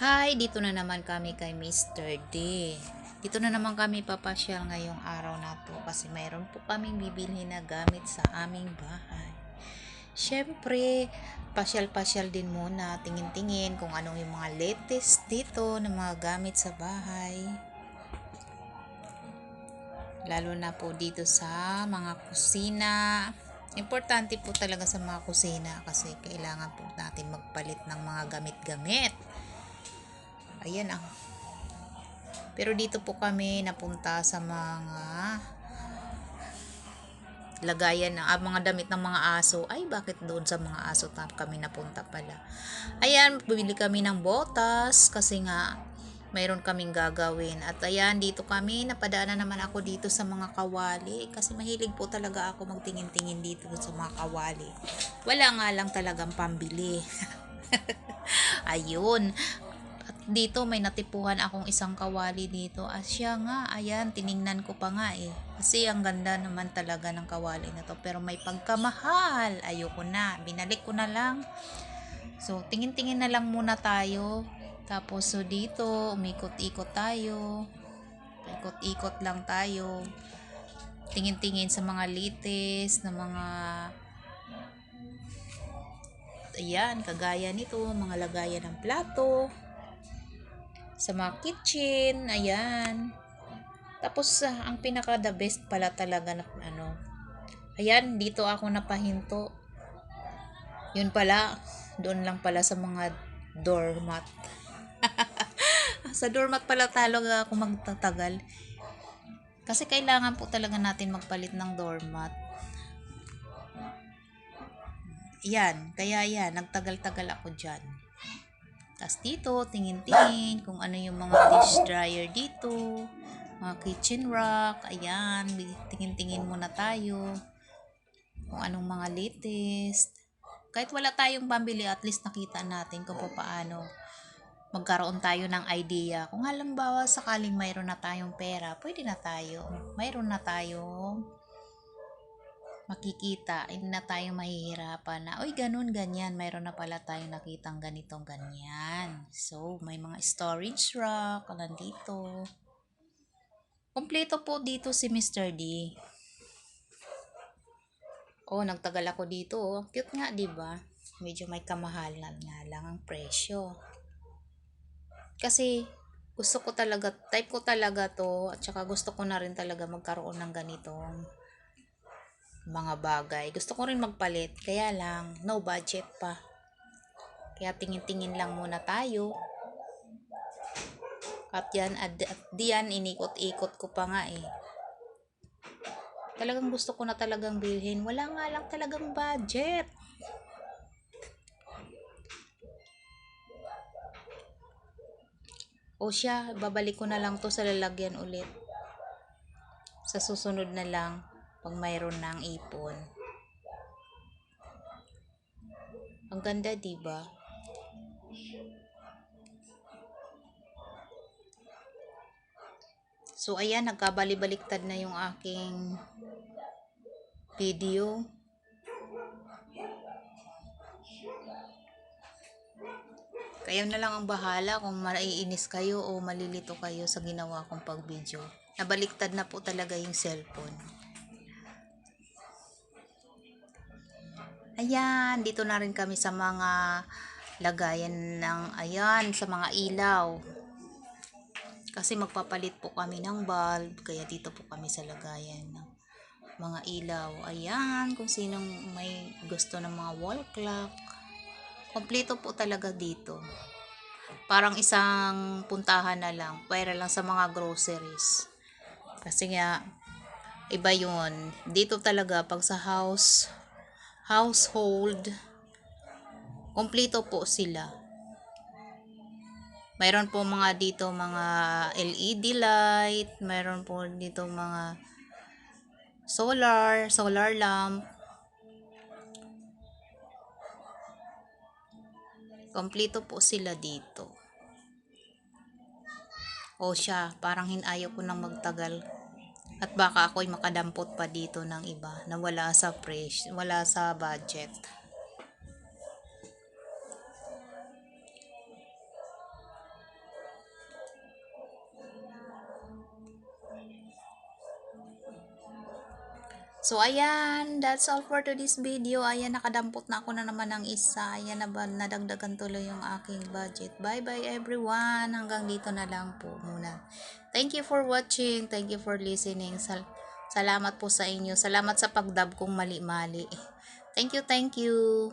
Hi, dito na naman kami kay Mr. D. Dito na naman kami papasyal ngayong araw na to kasi mayroon po kaming bibilhin na gamit sa aming bahay. Siyempre, pasyal-pasyal din muna, tingin-tingin kung anong yung mga latest dito ng mga gamit sa bahay. Lalo na po dito sa mga kusina. Importante po talaga sa mga kusina kasi kailangan po natin magpalit ng mga gamit-gamit. Ayan ang Pero dito po kami napunta sa mga lagayan ng mga damit ng mga aso. Ay, bakit doon sa mga aso kami napunta pala? Ayan, bumili kami ng botas kasi nga mayroon kaming gagawin. At ayan, dito kami, napadaanan naman ako dito sa mga kawali. Kasi mahilig po talaga ako magtingin-tingin dito sa mga kawali. Wala nga lang talagang pambili. Ayun, dito may natipuhan akong isang kawali dito. Siya nga, ayan, tiningnan ko pa nga eh. Kasi ang ganda naman talaga ng kawali na to. Pero may pagkamahal. Ayoko na. Binalik ko na lang. So, tingin-tingin na lang muna tayo. Tapos, so dito, umikot-ikot tayo. Ikot-ikot lang tayo. Tingin-tingin sa mga litis, na mga ayan, kagaya nito, mga lagayan ng plato, sa mga kitchen, ayan. Tapos ang pinaka the best pala talaga na ayan, dito ako napahinto. Yun pala, doon lang pala sa mga doormat. Sa doormat pala talaga ako magtatagal. Kasi kailangan po talaga natin magpalit ng doormat. Yan, kaya yan, nagtagal-tagal ako dyan. Tapos dito, tingin-tingin kung ano yung mga dish dryer dito, mga kitchen rack, ayan, tingin-tingin muna tayo kung anong mga latest. Kahit wala tayong pambili, at least nakita natin kung paano magkaroon tayo ng idea. Kung halimbawa sakaling mayroon na tayong pera, pwede na tayo. Mayroon na tayong makikita, hindi na tayo mahihirapan na, oy, ganun, ganyan, mayroon na pala tayong nakitang ganitong ganyan. So, may mga storage rack, nandito. Kompleto po dito si Mr. D. Oh, nagtagal ako dito. Oh. Cute nga, 'di ba? Medyo may kamahalan nga lang ang presyo. Kasi gusto ko talaga, type ko talaga 'to at saka gusto ko na rin talaga magkaroon ng ganitong mga bagay. Gusto ko rin magpalit, kaya lang no budget pa. Kaya tingin-tingin lang muna tayo. At diyan inikot-ikot ko pa nga eh. Talagang gusto ko na talagang bilhin. Wala nga lang talagang budget. O siya, babalik ko na lang to sa lalagyan ulit. Sa susunod na lang, pag mayroon ng ipon. Ang ganda, diba? So, ayan, nagkabali-baliktad na yung aking video. Kayo na lang ang bahala kung maiinis kayo o malilito kayo sa ginawa kong pag-video. Nabaliktad na po talaga yung cellphone. Ayan, dito na rin kami sa mga lagayan ng, ayan, sa mga ilaw. Kasi magpapalit po kami ng bulb, kaya dito po kami sa lagayan ng mga ilaw. Ayan, kung sinong may gusto ng mga wall clock. Kompleto po talaga dito. Parang isang puntahan na lang, para lang sa mga groceries. Kasi nga, iba yun. Dito talaga, pag sa household, kompleto po sila. Mayroon po mga dito mga LED light, mayroon po dito mga solar lamp. Kompleto po sila dito. O siya, parang ayaw ko nang magtagal. At baka ako'y makadampot pa dito ng iba na wala sa wala sa budget. So, ayan, that's all for today's video. Ayan, nakadampot na ako na naman ng isa. Ayan, nadagdagan tuloy yung aking budget. Bye-bye everyone. Hanggang dito na lang po muna. Thank you for watching. Thank you for listening. Salamat po sa inyo. Salamat sa pagdub kong mali-mali. Thank you, thank you.